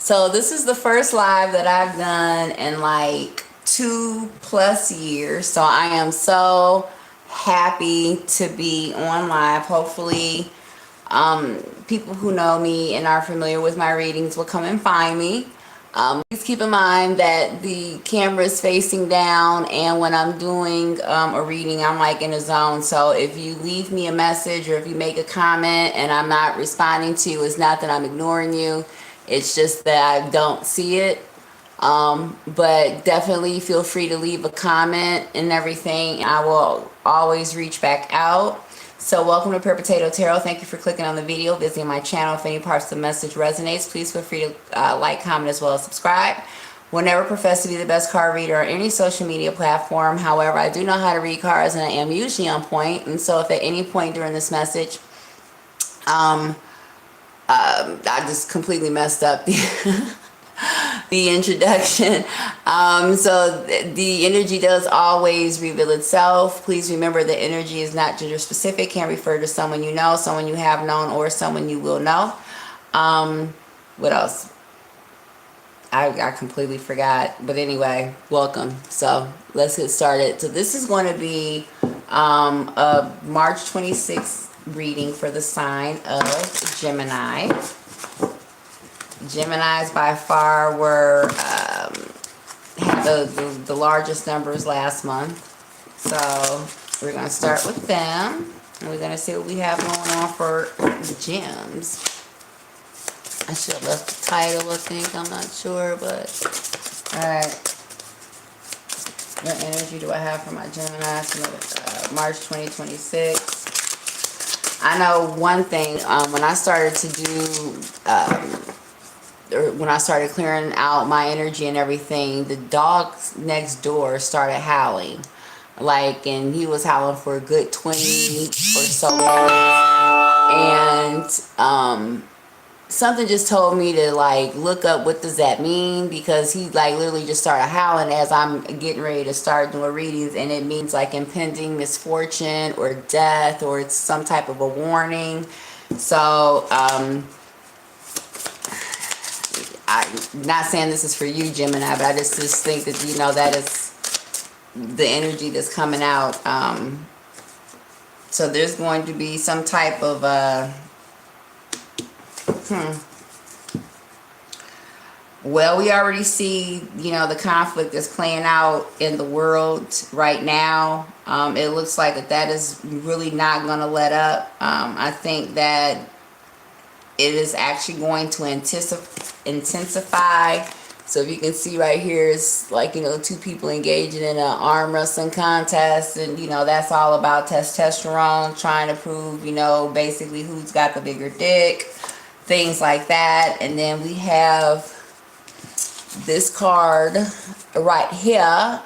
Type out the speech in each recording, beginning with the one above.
So this is the first live that I've done in like 2+ years. So I am so happy to be on live. Hopefully, people who know me and are familiar with my readings will come and find me. Please keep in mind that the camera is facing down, and when I'm doing a reading, I'm like in a zone. So if you leave me a message or if you make a comment and I'm not responding to you, it's not that I'm ignoring you. It's just that I don't see it. But definitely feel free to leave a comment and everything. I will always reach back out. So welcome to Pure Potato Tarot. Thank you for clicking on the video, visiting my channel. If any parts of the message resonates, please feel free to like, comment, as well as subscribe. Will never profess to be the best card reader on any social media platform. However, I do know how to read cards, and I am usually on point. And so if at any point during this message, I just completely messed up the introduction. So the energy does always reveal itself. Please remember the energy is not gender specific. Can refer to someone you know, someone you have known, or someone you will know. What else? I completely forgot. But anyway, welcome. So let's get started. So this is going to be a March 26th reading for the sign of Gemini. Geminis by far were had the largest numbers last month. So we're going to start with them. And we're going to see what we have going on for gems. I should have left the title, I think. I'm not sure, but alright. What energy do I have for my Geminis for March 2026? I know one thing. When I started to do... or when I started clearing out my energy and everything, the dog next door started howling. And he was howling for a good 20 or so minutes. And something just told me to look up what does that mean, because he literally just started howling as I'm getting ready to start doing readings, and it means impending misfortune or death, or it's some type of a warning. So I'm not saying this is for you, Gemini, but I just think that, that is the energy that's coming out. So there's going to be some type of, well, we already see, the conflict that's playing out in the world right now. It looks like that is really not going to let up. I think that it is actually going to intensify. So if you can see right here, it's two people engaging in an arm wrestling contest, and that's all about testosterone, trying to prove basically who's got the bigger dick, things like that. And then we have this card right here.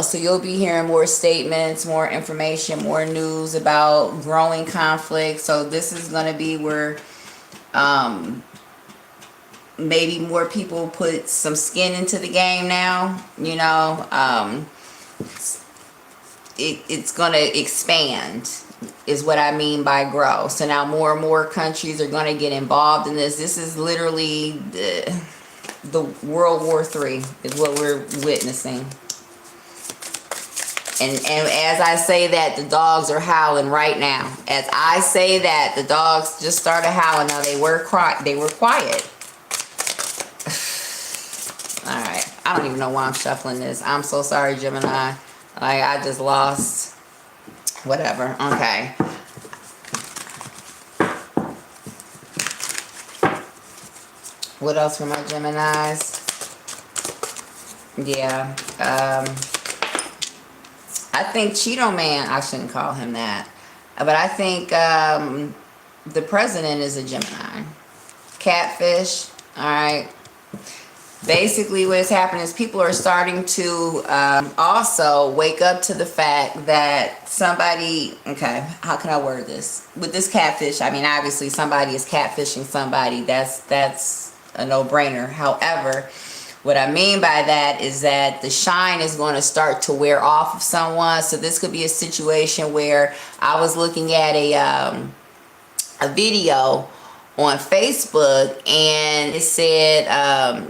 So you'll be hearing more statements, more information, more news about growing conflict. So this is going to be where maybe more people put some skin into the game now. It's going to expand is what I mean by grow. So now more and more countries are going to get involved in this. This is literally the World War III is what we're witnessing. And as I say that, the dogs are howling right now. As I say that, the dogs just started howling. Now they were quiet. All right. I don't even know why I'm shuffling this. I'm so sorry, Gemini. I just lost. Whatever. Okay. What else for my Geminis? Yeah. I think Cheeto Man, I shouldn't call him that, but I think the president is a Gemini. Catfish, all right. Basically what's happening is people are starting to also wake up to the fact that somebody, okay, how can I word this? With this catfish, I mean, obviously somebody is catfishing somebody. That's a no-brainer. However, what I mean by that is that the shine is going to start to wear off of someone. So this could be a situation where I was looking at a video on Facebook, and it said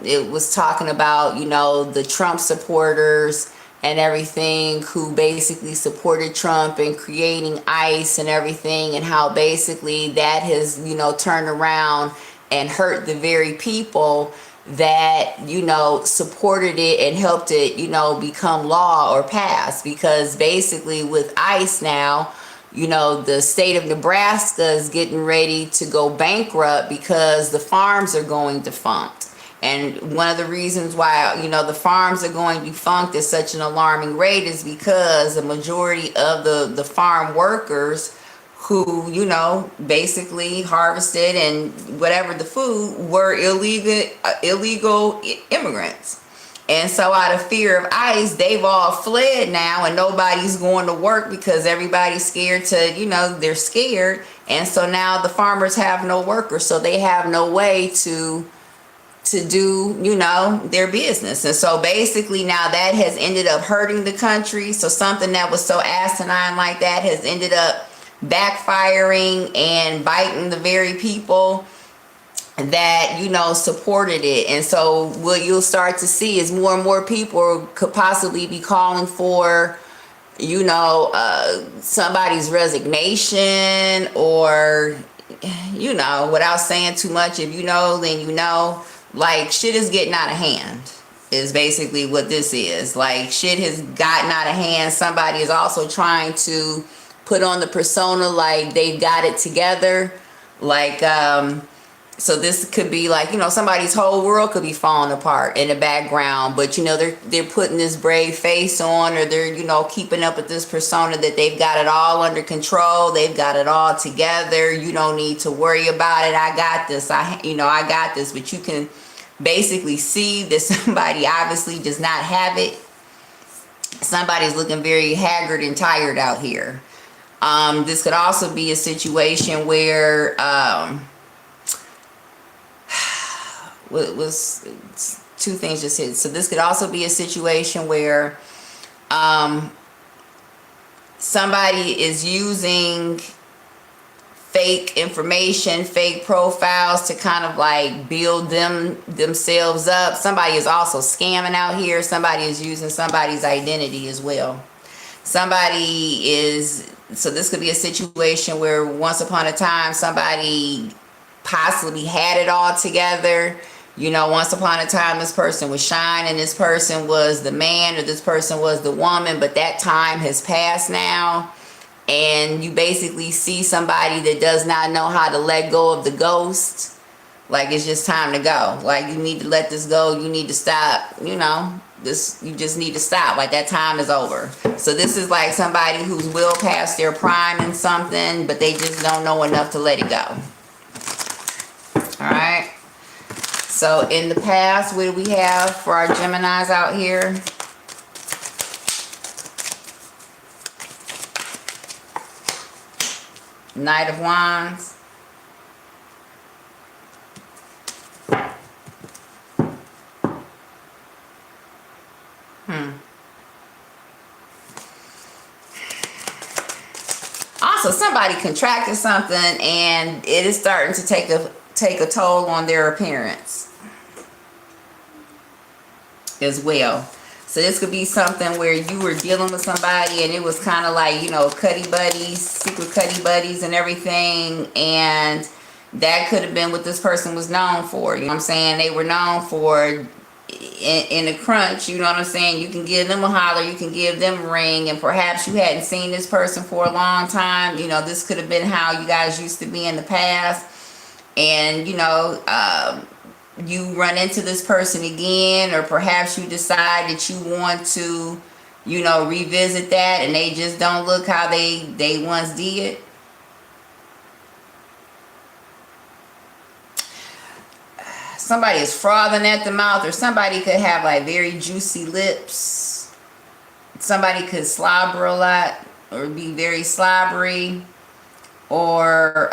it was talking about, you know, the Trump supporters and everything who basically supported Trump and creating ICE and everything, and how basically that has, you know, turned around and hurt the very people that, you know, supported it and helped it, you know, become law or pass. Because basically with ICE now, you know, the state of Nebraska is getting ready to go bankrupt because the farms are going defunct. And one of the reasons why, you know, the farms are going defunct at such an alarming rate is because the majority of the farm workers who, you know, basically harvested and whatever the food were illegal immigrants. And so out of fear of ICE, they've all fled now, and nobody's going to work because everybody's scared to, you know, they're scared. And so now the farmers have no workers, so they have no way to do, you know, their business. And so basically now that has ended up hurting the country. So something that was so asinine like that has ended up backfiring and biting the very people that, you know, supported it. And so what you'll start to see is more and more people could possibly be calling for, you know, somebody's resignation, or, you know, without saying too much, if you know, then you know, like, shit is getting out of hand is basically what this is. Like, shit has gotten out of hand. Somebody is also trying to put on the persona like they've got it together. Like, so this could be like, you know, somebody's whole world could be falling apart in the background, but, you know, they're putting this brave face on, or they're, you know, keeping up with this persona that they've got it all under control. They've got it all together. You don't need to worry about it. I got this. I got this. But you can basically see that somebody obviously does not have it. Somebody's looking very haggard and tired out here. This could also be a situation where, was two things just hit. So this could also be a situation where somebody is using fake information, fake profiles to kind of like build themselves up. Somebody is also scamming out here. Somebody is using somebody's identity as well. Somebody is, so this could be a situation where once upon a time somebody possibly had it all together. You know, once upon a time this person was shining, this person was the man, or this person was the woman, but that time has passed now. And you basically see somebody that does not know how to let go of the ghost. Like, it's just time to go. Like, you need to let this go. You need to stop. You know, this, you just need to stop. Like, that time is over. So this is like somebody who's well past their prime in something, but they just don't know enough to let it go. All right. So in the past, what do we have for our Geminis out here? Knight of Wands. Also, somebody contracted something and it is starting to take a toll on their appearance as well. So this could be something where you were dealing with somebody and it was kind of like, you know, cuddy buddies, secret cuddy buddies and everything. And that could have been what this person was known for. You know what I'm saying? They were known for in a crunch, you know what I'm saying? You can give them a holler, you can give them a ring, and perhaps you hadn't seen this person for a long time. You know, this could have been how you guys used to be in the past. And, you know, you run into this person again, or perhaps you decide that you want to, you know, revisit that, and they just don't look how they once did. Somebody is frothing at the mouth, or somebody could have like very juicy lips. Somebody could slobber a lot, or be very slobbery, or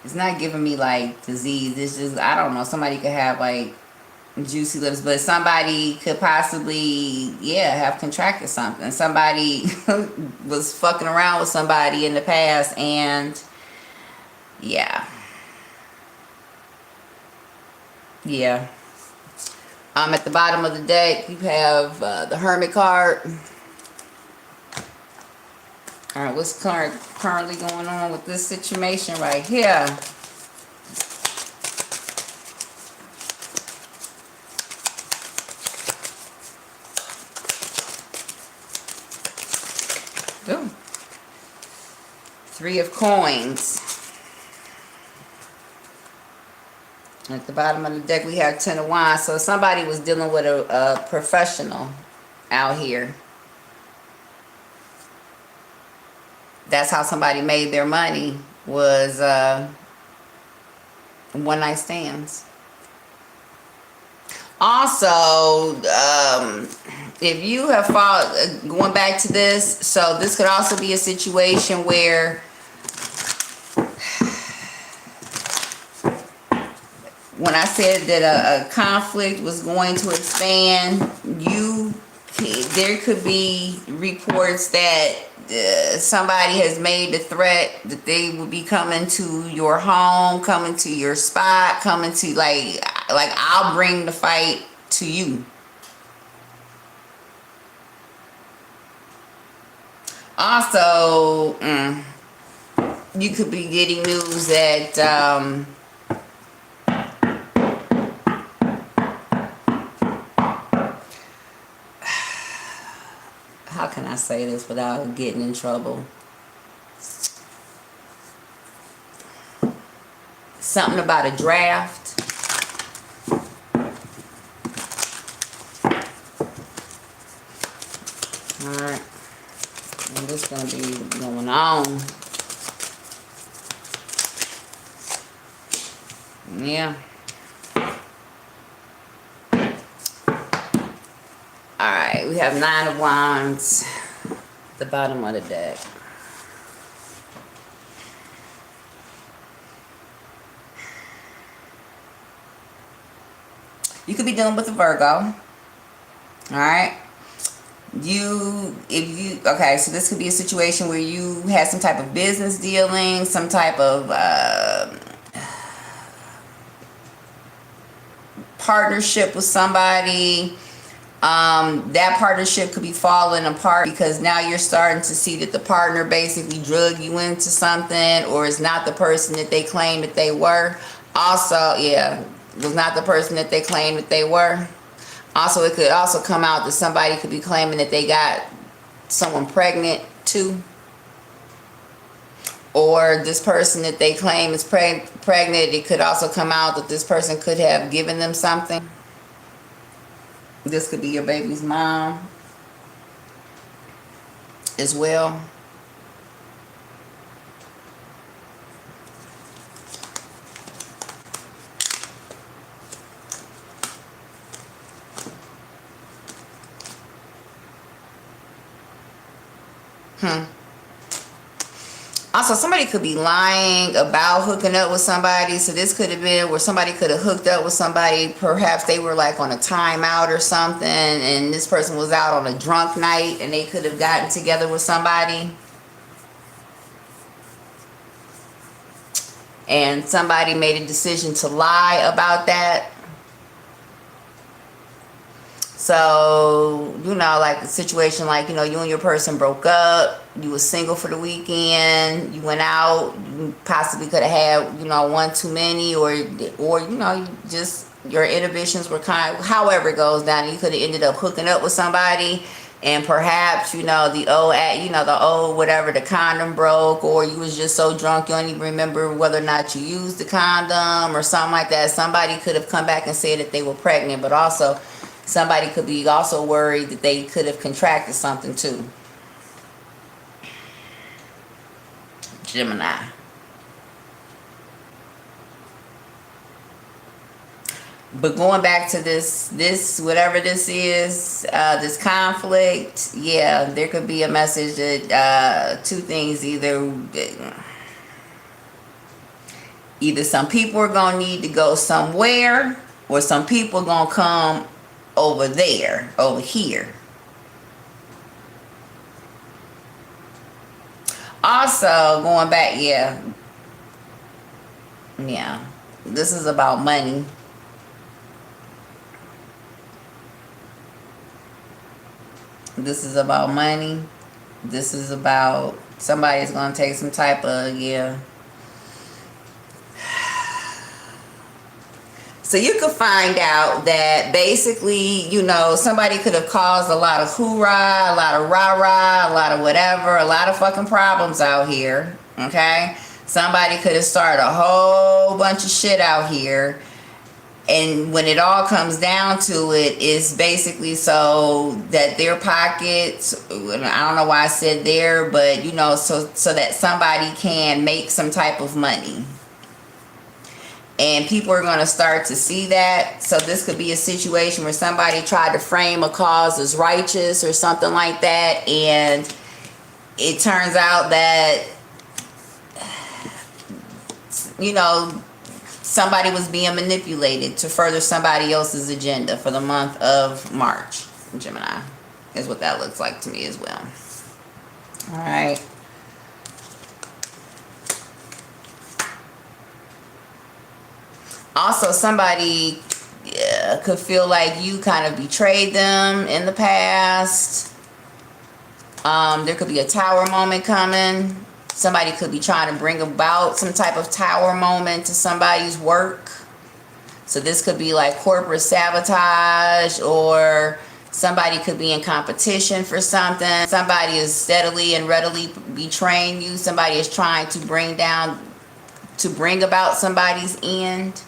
it's not giving me like disease. It's just, I don't know, somebody could have like juicy lips, but somebody could possibly, yeah, have contracted something. Somebody was fucking around with somebody in the past, and yeah, yeah. At the bottom of the deck, you have the Hermit card. All right, what's currently going on with this situation right here? Ooh. Three of Coins. At the bottom of the deck, we have Ten of Wands. So somebody was dealing with a professional out here. That's how somebody made their money, was one night stands. Also, if you have going back to this, so this could also be a situation where when I said that a conflict was going to expand, there could be reports that somebody has made the threat that they will be coming to your home, coming to your spot, coming to like I'll bring the fight to you. Also, you could be getting news that how can I say this without getting in trouble? Something about a draft. Alright. And this is going to be going on. Yeah. Alright, we have Nine of Wands at the bottom of the deck. You could be dealing with a Virgo. Alright. Okay, so this could be a situation where you had some type of business dealing, some type of partnership with somebody. That partnership could be falling apart because now you're starting to see that the partner basically drug you into something, or is not the person that they claimed that they were. Also, yeah, was not the person that they claimed that they were. Also, it could also come out that somebody could be claiming that they got someone pregnant too. Or this person that they claim is pregnant, it could also come out that this person could have given them something. This could be your baby's mom as well. Also, somebody could be lying about hooking up with somebody. So this could have been where somebody could have hooked up with somebody. Perhaps they were like on a timeout or something, and this person was out on a drunk night, and they could have gotten together with somebody. And somebody made a decision to lie about that. So, like a situation like, you and your person broke up, you were single for the weekend, you went out, you possibly could have had, one too many, or just your inhibitions were however it goes down, you could have ended up hooking up with somebody, and perhaps, the old whatever, the condom broke, or you was just so drunk you don't even remember whether or not you used the condom or something like that. Somebody could have come back and said that they were pregnant, but also somebody could be also worried that they could have contracted something too. Gemini. But going back to this whatever this is, this conflict, yeah, there could be a message that two things, either some people are gonna need to go somewhere, or some people gonna come over there, over here. Also, going back, yeah, this is about money. This is about money. This is about somebody's gonna take some type of, yeah. So you could find out that basically, somebody could have caused a lot of hoorah, a lot of rah-rah, a lot of whatever, a lot of fucking problems out here, okay? Somebody could have started a whole bunch of shit out here. And when it all comes down to it, it's basically so that their pockets, I don't know why I said there, but, so that somebody can make some type of money. And people are going to start to see that. So this could be a situation where somebody tried to frame a cause as righteous or something like that. And it turns out that, somebody was being manipulated to further somebody else's agenda for the month of March. Gemini is what that looks like to me as well. All right. Also, somebody could feel like you kind of betrayed them in the past. There could be a tower moment coming. Somebody could be trying to bring about some type of tower moment to somebody's work. So this could be like corporate sabotage, or somebody could be in competition for something. Somebody is steadily and readily betraying you. Somebody is trying to bring about somebody's end.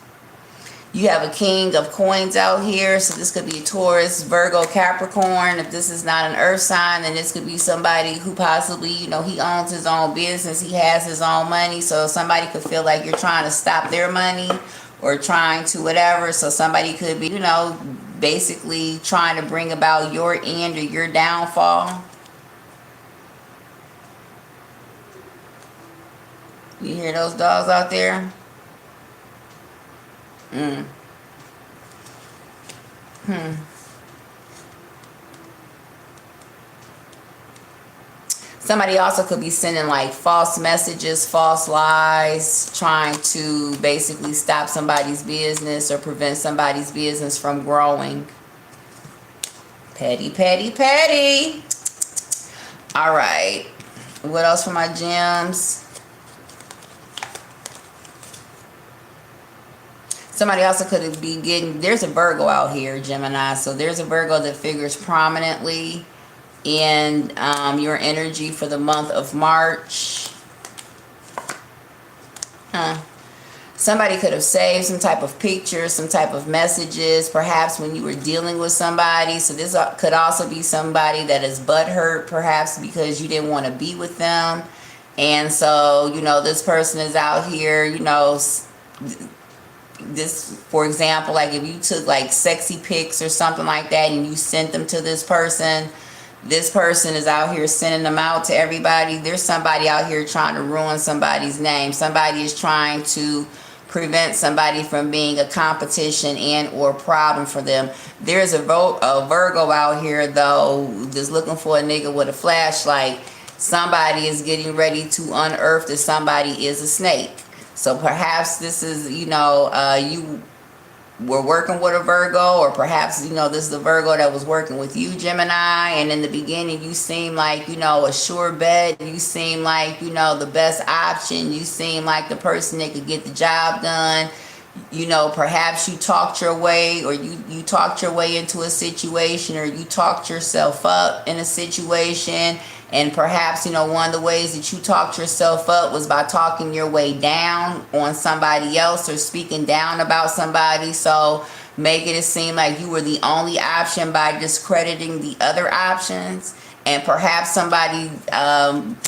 You have a king of coins out here, so this could be Taurus, Virgo, Capricorn. If this is not an earth sign, then this could be somebody who possibly, he owns his own business, he has his own money, so somebody could feel like you're trying to stop their money or trying to whatever. So somebody could be, basically trying to bring about your end or your downfall. You hear those dogs out there? Somebody also could be sending like false messages, false lies, trying to basically stop somebody's business or prevent somebody's business from growing. Petty, petty, petty. All right. What else for my gems? Somebody also could be getting, there's a Virgo out here, Gemini. So there's a Virgo that figures prominently in your energy for the month of March. Somebody could have saved some type of pictures, some type of messages, perhaps when you were dealing with somebody. So this could also be somebody that is butthurt, perhaps because you didn't want to be with them. And so, this person is out here, this, for example, like if you took like sexy pics or something like that and you sent them to this person is out here sending them out to everybody. There's somebody out here trying to ruin somebody's name. Somebody is trying to prevent somebody from being a competition and or problem for them. There's a Virgo out here though that's looking for a nigga with a flashlight. Somebody is getting ready to unearth that somebody is a snake. So perhaps this is, you were working with a Virgo, or perhaps, this is the Virgo that was working with you, Gemini. And in the beginning, you seem like, a sure bet. You seem like, the best option. You seem like the person that could get the job done. Perhaps you talked your way, or you talked your way into a situation, or you talked yourself up in a situation. And perhaps, one of the ways that you talked yourself up was by talking your way down on somebody else or speaking down about somebody. So making it seem like you were the only option by discrediting the other options. And perhaps somebody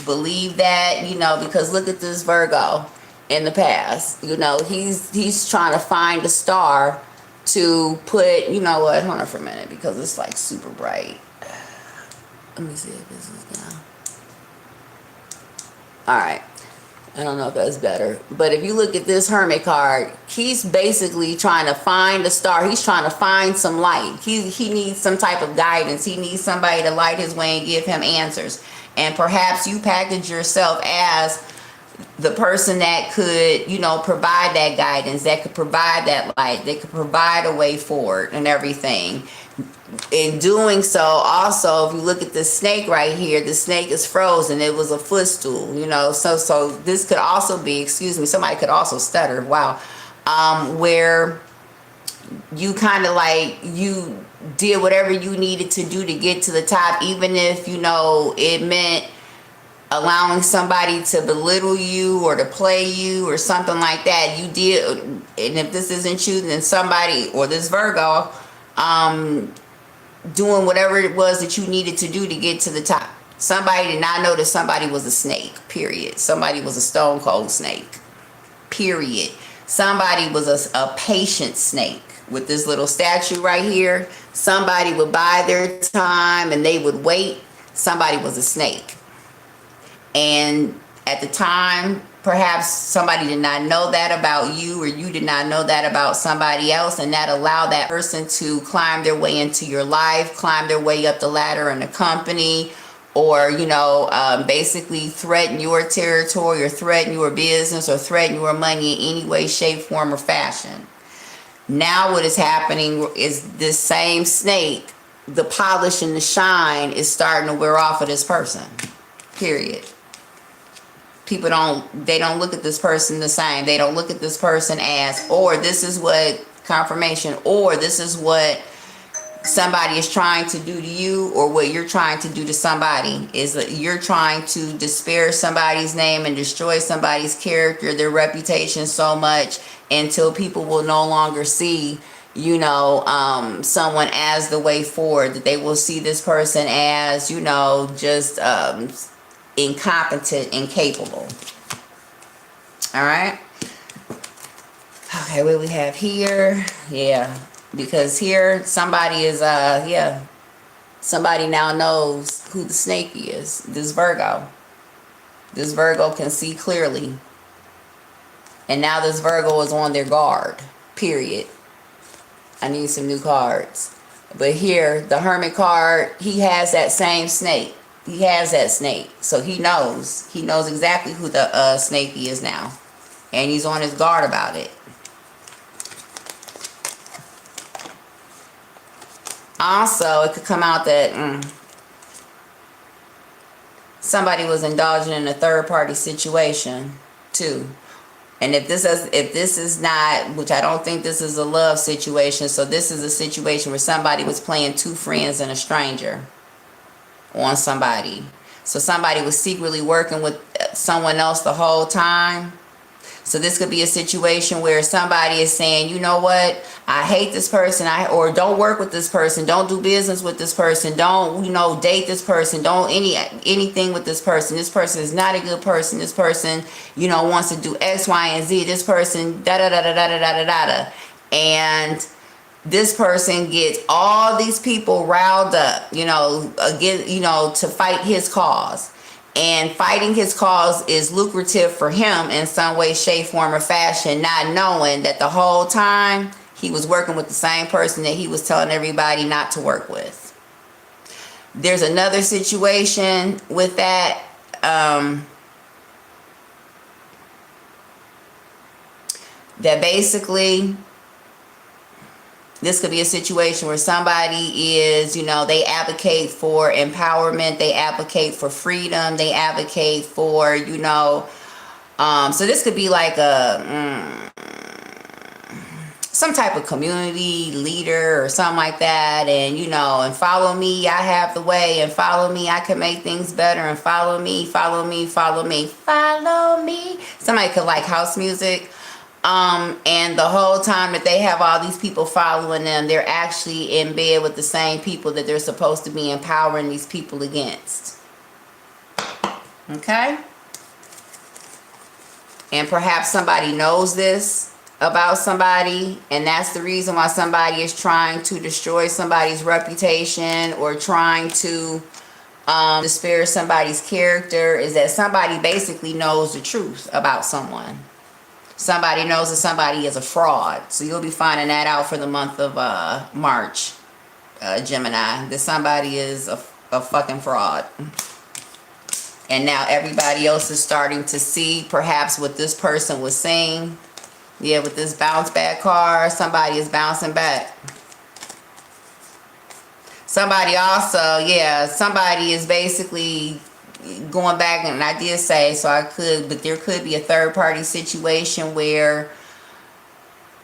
believed that, because look at this Virgo in the past. He's trying to find a star to put, hold on for a minute because it's like super bright. Let me see if this is down. All right. I don't know if that's better. But if you look at this Hermit card, he's basically trying to find a star. He's trying to find some light. He needs some type of guidance. He needs somebody to light his way and give him answers. And perhaps you package yourself as the person that could, you know, provide that guidance, that could provide that light, that could provide a way forward and everything. In doing so, also, if you look at the snake right here, the snake is frozen. It was a footstool, you know. So this could also be, excuse me, somebody could also stutter. Wow, where you kind of like you did whatever you needed to do to get to the top, even if you know it meant allowing somebody to belittle you or to play you or something like that. You did, and if this isn't you, then somebody, or this Virgo, doing whatever it was that you needed to do to get to the top. Somebody did not know that somebody was a snake, period. Somebody was a stone cold snake, period. Somebody was a patient snake with this little statue right here. Somebody would buy their time and they would wait. Somebody was a snake. And at the time, perhaps somebody did not know that about you, or you did not know that about somebody else, and that allowed that person to climb their way into your life, climb their way up the ladder in the company, or, you know, basically threaten your territory or threaten your business or threaten your money in any way, shape, form, or fashion. Now what is happening is this same snake, the polish and the shine is starting to wear off of this person, period. People don't look at this person the same. They don't look at this person as, or this is what confirmation, or this is what somebody is trying to do to you, or what you're trying to do to somebody is that you're trying to disparage somebody's name and destroy somebody's character, their reputation so much until people will no longer see, you know, someone as the way forward, that they will see this person as, you know, just incompetent, incapable. All right. Okay, what we have here? Yeah, because here somebody is somebody now knows who the snake is. This Virgo can see clearly, and now this Virgo is on their guard, period. I need some new cards. But here, the Hermit card, he has that same snake. He has that snake. So he knows exactly who the snake is now. And he's on his guard about it. Also, it could come out that somebody was indulging in a third-party situation too. And if this is not, which I don't think this is a love situation, so this is a situation where somebody was playing two friends and a stranger on somebody. So somebody was secretly working with someone else the whole time. So this could be a situation where somebody is saying, you know what, I hate this person, or don't work with this person, don't do business with this person, don't, you know, date this person, don't anything with this person. This person is not a good person. This person, you know, wants to do X, Y, and Z. This person, da da da da da da da da da. And this person gets all these people riled up, you know, again, you know, to fight his cause. And fighting his cause is lucrative for him in some way, shape, form, or fashion, not knowing that the whole time he was working with the same person that he was telling everybody not to work with. There's another situation with that. That basically, this could be a situation where somebody is, you know, they advocate for empowerment, they advocate for freedom, they advocate for, you know, so this could be like some type of community leader or something like that. And, you know, and follow me, I have the way, and follow me, I can make things better, and follow me, follow me, follow me, follow me. Somebody could like house music. And the whole time that they have all these people following them, they're actually in bed with the same people that they're supposed to be empowering these people against. Okay? And perhaps somebody knows this about somebody, and that's the reason why somebody is trying to destroy somebody's reputation, or trying to The spirit of somebody's character is that somebody basically knows the truth about someone. Somebody knows that somebody is a fraud. So you'll be finding that out for the month of March, Gemini. That somebody is a fucking fraud. And now everybody else is starting to see perhaps what this person was saying. Yeah, with this bounce back card, somebody is bouncing back. Somebody also, yeah, somebody is basically going back, and I did say, but there could be a third party situation where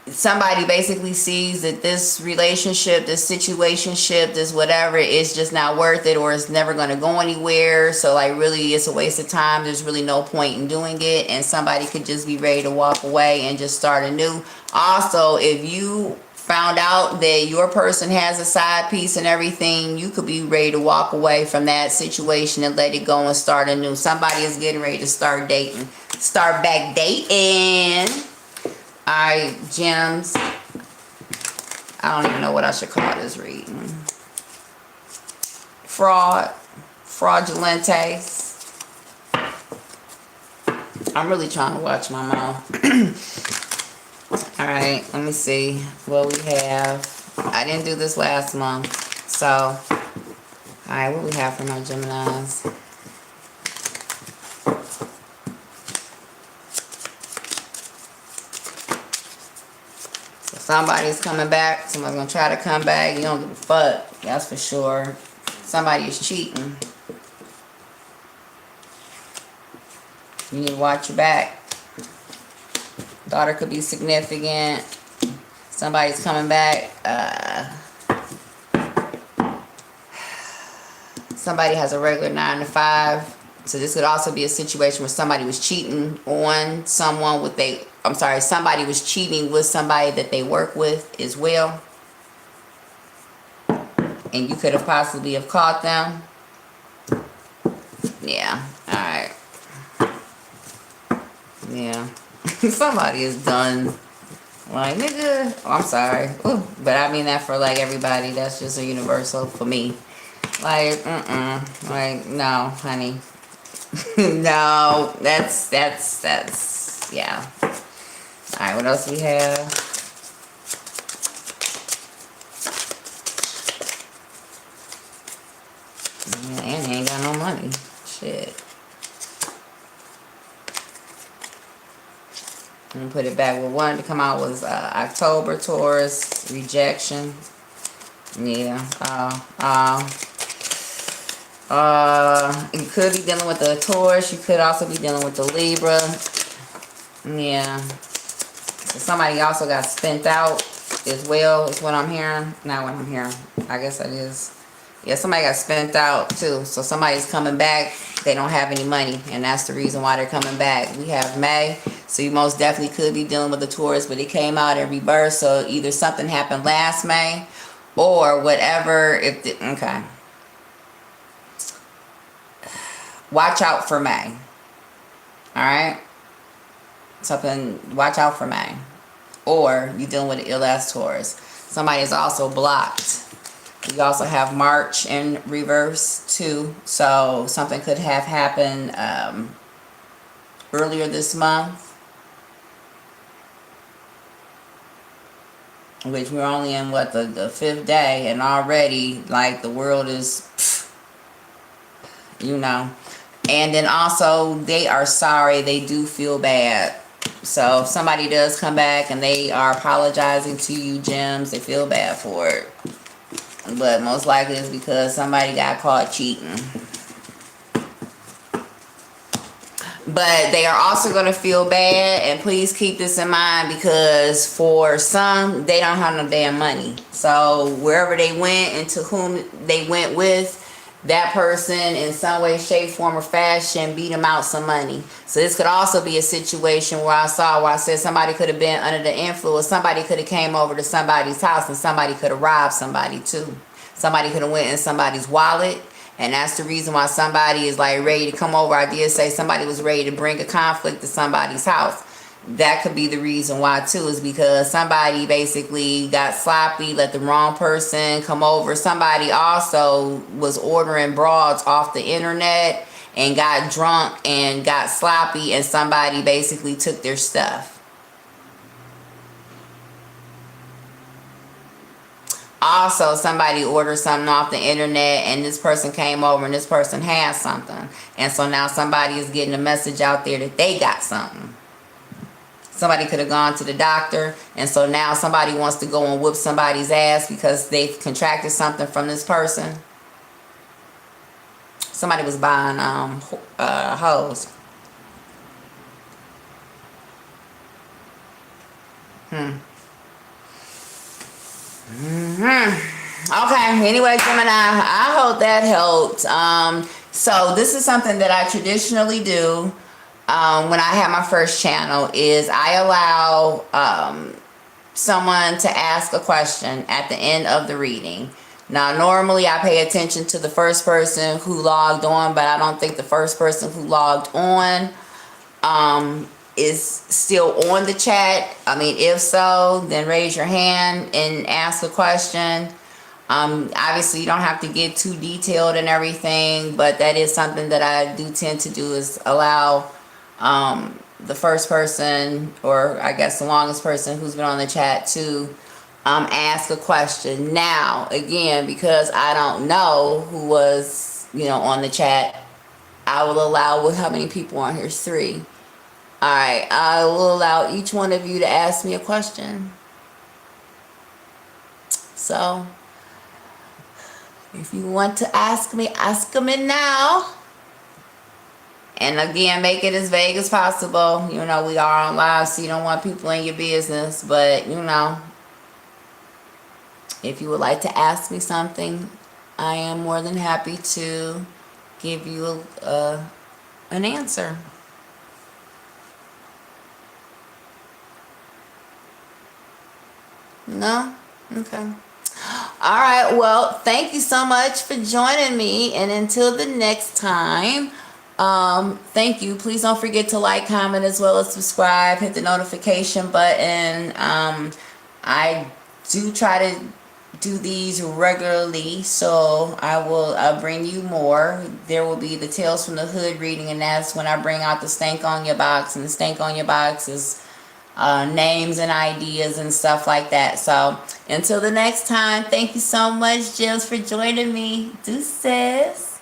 somebody basically sees that this relationship, this situationship, this whatever is just not worth it, or it's never going to go anywhere. So like really it's a waste of time. There's really no point in doing it, and somebody could just be ready to walk away and just start anew. Also, if you found out that your person has a side piece and everything, you could be ready to walk away from that situation and let it go and start anew. Somebody is getting ready to start dating, start back dating. Alright, gems. I don't even know what I should call this reading. Fraudulente. I'm really trying to watch my mouth. Alright, let me see what we have. I didn't do this last month. So, alright, what we have for my Geminis? Somebody's coming back. Somebody's going to try to come back. You don't give a fuck. That's for sure. Somebody is cheating. You need to watch your back. Daughter could be significant. Somebody's coming back. Somebody has a regular 9 to 5. So this could also be a situation where somebody was cheating on someone with somebody was cheating with somebody that they work with as well. And you could have possibly have caught them. Yeah, alright. Yeah. Somebody is done. Like, nigga. Oh, I'm sorry. Ooh, but I mean that for like everybody. That's just a universal for me. Like, Like, no, honey. No, that's, yeah. Alright, what else we have? Yeah, and he ain't got no money. Shit. I'm gonna put it back. What wanted to come out was October, Taurus, rejection. Yeah. You could be dealing with the Taurus. You could also be dealing with the Libra. Yeah. So somebody also got spent out as well, is what I'm hearing. Not what I'm hearing. I guess that is. Yeah, somebody got spent out too. So somebody's coming back. They don't have any money, and that's the reason why they're coming back. We have May. So you most definitely could be dealing with the Taurus, but it came out in reverse. So either something happened last May or whatever. Okay. Watch out for May. Alright? Watch out for May. Or you're dealing with an ill-ass Taurus. Somebody is also blocked. You also have March in reverse too. So something could have happened earlier this month. Which we're only in, what, the 5th day. And already, like, the world is, you know. And then also, they are sorry. They do feel bad. So if somebody does come back and they are apologizing to you, gems, they feel bad for it. But most likely it's because somebody got caught cheating. But they are also going to feel bad, and please keep this in mind, because for some, they don't have no damn money. So wherever they went and to whom they went with, that person in some way, shape, form, or fashion beat them out some money. So this could also be a situation where I said somebody could have been under the influence. Somebody could have came over to somebody's house and somebody could have robbed somebody too. Somebody could have went in somebody's wallet. And that's the reason why somebody is like ready to come over. I did say somebody was ready to bring a conflict to somebody's house. that could be the reason why too, is because somebody basically got sloppy, let the wrong person come over. Somebody also was ordering broads off the internet and got drunk and got sloppy, and somebody basically took their stuff. Also, somebody ordered something off the internet and this person came over and this person had something, and so now somebody is getting a message out there that they got something. Somebody could have gone to the doctor, and so now somebody wants to go and whoop somebody's ass because they've contracted something from this person. Somebody was buying hoes. Okay, anyway, Gemini, I hope that helped. So this is something that I traditionally do when I have my first channel, is I allow someone to ask a question at the end of the reading. Now, normally I pay attention to the first person who logged on, but I don't think the first person who logged on is still on the chat. I mean, if so, then raise your hand and ask a question. Obviously, you don't have to get too detailed and everything, but that is something that I do tend to do, is allow the first person, or I guess the longest person who's been on the chat, to ask a question. Now, again, because I don't know who was, on the chat, I will allow, how many people on here? 3. All right, I will allow each one of you to ask me a question. So, if you want to ask me, ask them in now. And again, make it as vague as possible. We are on live, so you don't want people in your business. But, if you would like to ask me something, I am more than happy to give you an answer. No? Okay. All right. Well, thank you so much for joining me. And until the next time, thank you. Please don't forget to like, comment, as well as subscribe. Hit the notification button. I do try to do these regularly, so I will bring you more. There will be the Tales from the Hood reading, and that's when I bring out the Stank on Your Box. And the Stank on Your Box is names and ideas and stuff like that. So until the next time, thank you so much, Jims, for joining me. Deuces.